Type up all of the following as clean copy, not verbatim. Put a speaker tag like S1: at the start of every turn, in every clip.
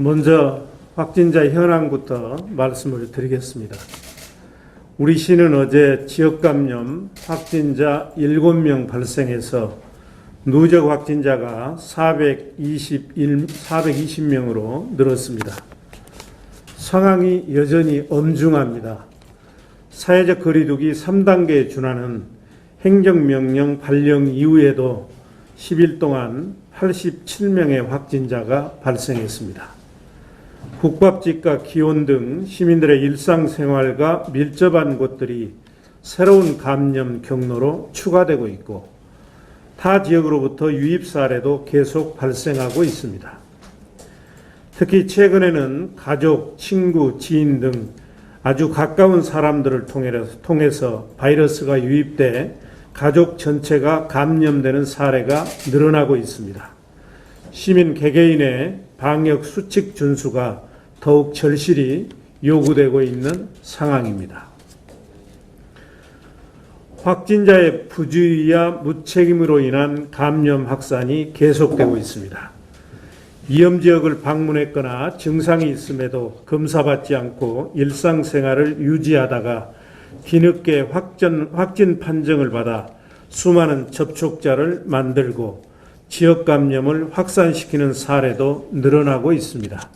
S1: 먼저 확진자 현황부터 말씀을 드리겠습니다. 우리 시는 어제 지역 감염 확진자 7명 발생해서 누적 확진자가 420명으로 늘었습니다. 상황이 여전히 엄중합니다. 사회적 거리두기 3단계에 준하는 행정명령 발령 이후에도 10일 동안 87명의 확진자가 발생했습니다. 국밥집과 기온 등 시민들의 일상생활과 밀접한 곳들이 새로운 감염 경로로 추가되고 있고 타 지역으로부터 유입 사례도 계속 발생하고 있습니다. 특히 최근에는 가족, 친구, 지인 등 아주 가까운 사람들을 통해서 바이러스가 유입돼 가족 전체가 감염되는 사례가 늘어나고 있습니다. 시민 개개인의 방역 수칙 준수가 더욱 절실히 요구되고 있는 상황입니다. 확진자의 부주의와 무책임으로 인한 감염 확산이 계속되고 있습니다. 위험 지역을 방문했거나 증상이 있음에도 검사받지 않고 일상생활을 유지하다가 뒤늦게 확진 판정을 받아 수많은 접촉자를 만들고 지역 감염을 확산시키는 사례도 늘어나고 있습니다.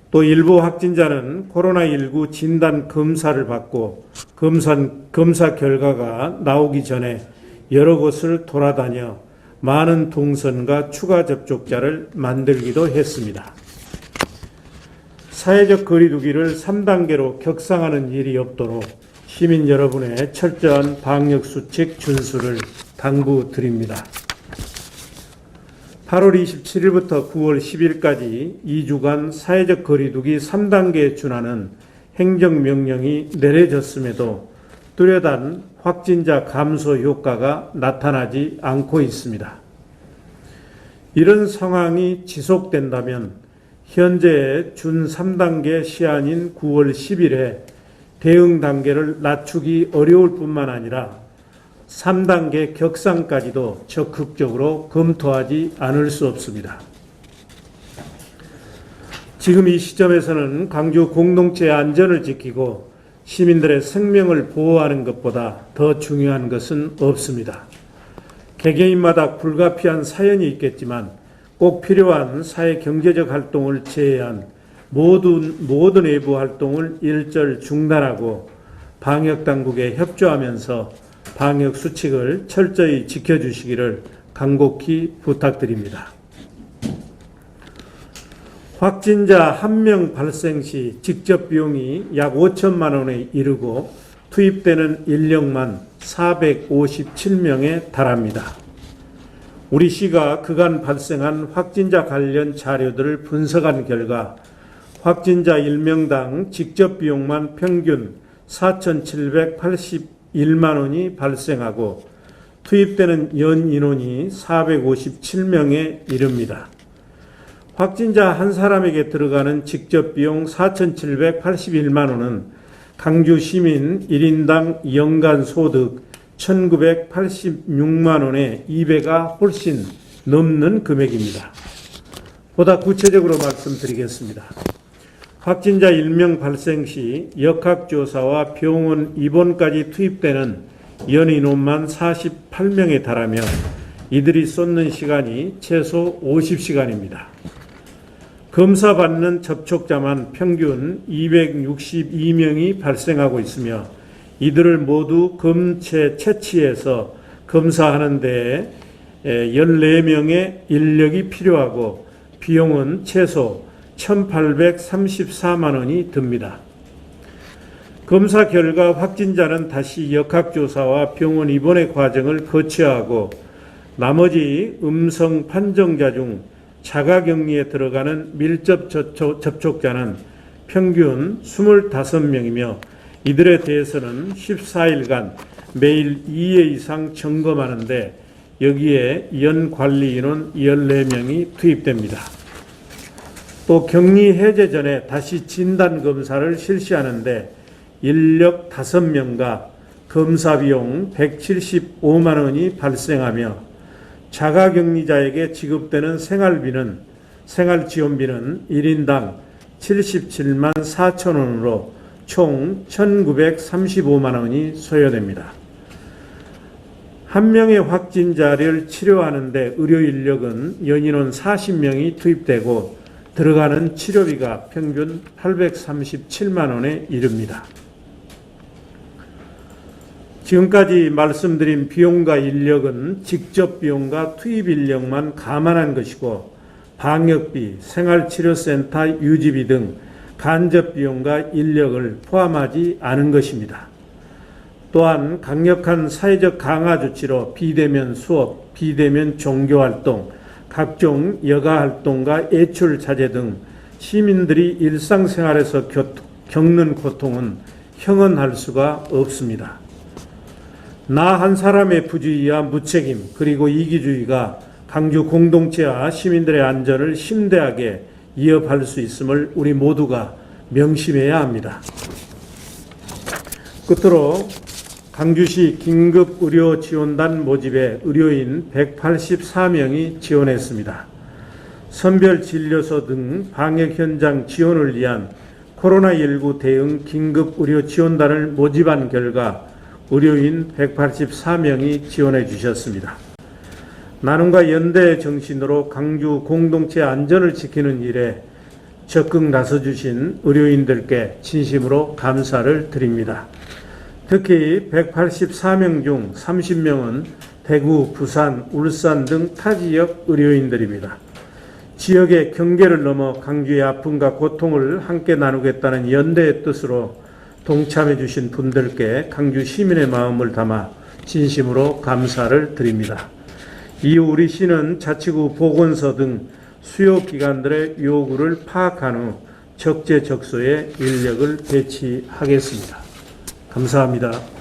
S1: 또 일부 확진자는 코로나19 진단 검사를 받고 검사 결과가 나오기 전에 여러 곳을 돌아다녀 많은 동선과 추가 접촉자를 만들기도 했습니다. 사회적 거리두기를 3단계로 격상하는 일이 없도록 시민 여러분의 철저한 방역 수칙 준수를 당부드립니다. 8월 27일부터 9월 10일까지 2주간 사회적 거리두기 3단계에 준하는 행정명령이 내려졌음에도 뚜렷한 확진자 감소 효과가 나타나지 않고 있습니다. 이런 상황이 지속된다면 현재의 준 3단계 시한인 9월 10일에 대응 단계를 낮추기 어려울 뿐만 아니라 3단계 격상까지도 적극적으로 검토하지 않을 수 없습니다. 지금 이 시점에서는 광주 공동체의 안전을 지키고 시민들의 생명을 보호하는 것보다 더 중요한 것은 없습니다. 개개인마다 불가피한 사연이 있겠지만 꼭 필요한 사회 경제적 활동을 제외한 모든 외부 활동을 일절 중단하고 방역당국에 협조하면서 방역 수칙을 철저히 지켜주시기를 간곡히 부탁드립니다. 확진자 1명 발생 시 직접 비용이 약 5천만 원에 이르고 투입되는 인력만 457명에 달합니다. 우리 시가 그간 발생한 확진자 관련 자료들을 분석한 결과 확진자 1명당 직접 비용만 평균 4,781만 원이 발생하고 투입되는 연 인원이 457명에 이릅니다. 확진자 한 사람에게 들어가는 직접 비용 4,781만 원은 강주 시민 1인당 연간 소득 1,986만 원의 2배가 훨씬 넘는 금액입니다. 보다 구체적으로 말씀드리겠습니다. 확진자 1명 발생 시 역학조사와 병원 입원까지 투입되는 연인원만 48명에 달하며 이들이 쏟는 시간이 최소 50시간입니다. 검사받는 접촉자만 평균 262명이 발생하고 있으며 이들을 모두 검체 채취해서 검사하는 데에 14명의 인력이 필요하고 비용은 최소 1,834만 원이 듭니다. 검사 결과 확진자는 다시 역학조사와 병원 입원의 과정을 거쳐야 하고 나머지 음성 판정자 중 자가격리에 들어가는 밀접 접촉자는 평균 25명이며 이들에 대해서는 14일간 매일 2회 이상 점검하는데 여기에 연관리인원 14명이 투입됩니다. 또 격리 해제 전에 다시 진단검사를 실시하는데 인력 5명과 검사 비용 175만 원이 발생하며 자가격리자에게 지급되는 생활비는 생활지원비는 1인당 77만 4천 원으로 총 1,935만 원이 소요됩니다. 한 명의 확진자를 치료하는 데 의료 인력은 연인원 40명이 투입되고 들어가는 치료비가 평균 837만 원에 이릅니다. 지금까지 말씀드린 비용과 인력은 직접 비용과 투입 인력만 감안한 것이고 방역비, 생활치료센터 유지비 등 간접 비용과 인력을 포함하지 않은 것입니다. 또한 강력한 사회적 강화 조치로 비대면 수업, 비대면 종교활동, 각종 여가활동과 외출 자제 등 시민들이 일상생활에서 겪는 고통은 형언할 수가 없습니다. 나 한 사람의 부주의와 무책임 그리고 이기주의가 강주 공동체와 시민들의 안전을 심대하게 위협할 수 있음을 우리 모두가 명심해야 합니다. 끝으로 강주시 긴급의료지원단 모집에 의료인 184명이 지원했습니다. 선별진료소 등 방역 현장 지원을 위한 코로나19 대응 긴급의료지원단을 모집한 결과 의료인 184명이 지원해 주셨습니다. 나눔과 연대의 정신으로 강주 공동체 안전을 지키는 일에 적극 나서주신 의료인들께 진심으로 감사를 드립니다. 특히 184명 중 30명은 대구, 부산, 울산 등 타 지역 의료인들입니다. 지역의 경계를 넘어 강주의 아픔과 고통을 함께 나누겠다는 연대의 뜻으로 동참해 주신 분들께 강주 시민의 마음을 담아 진심으로 감사를 드립니다. 이후 우리 시는 자치구 보건소 등 수요 기관들의 요구를 파악한 후 적재적소에 인력을 배치하겠습니다. 감사합니다.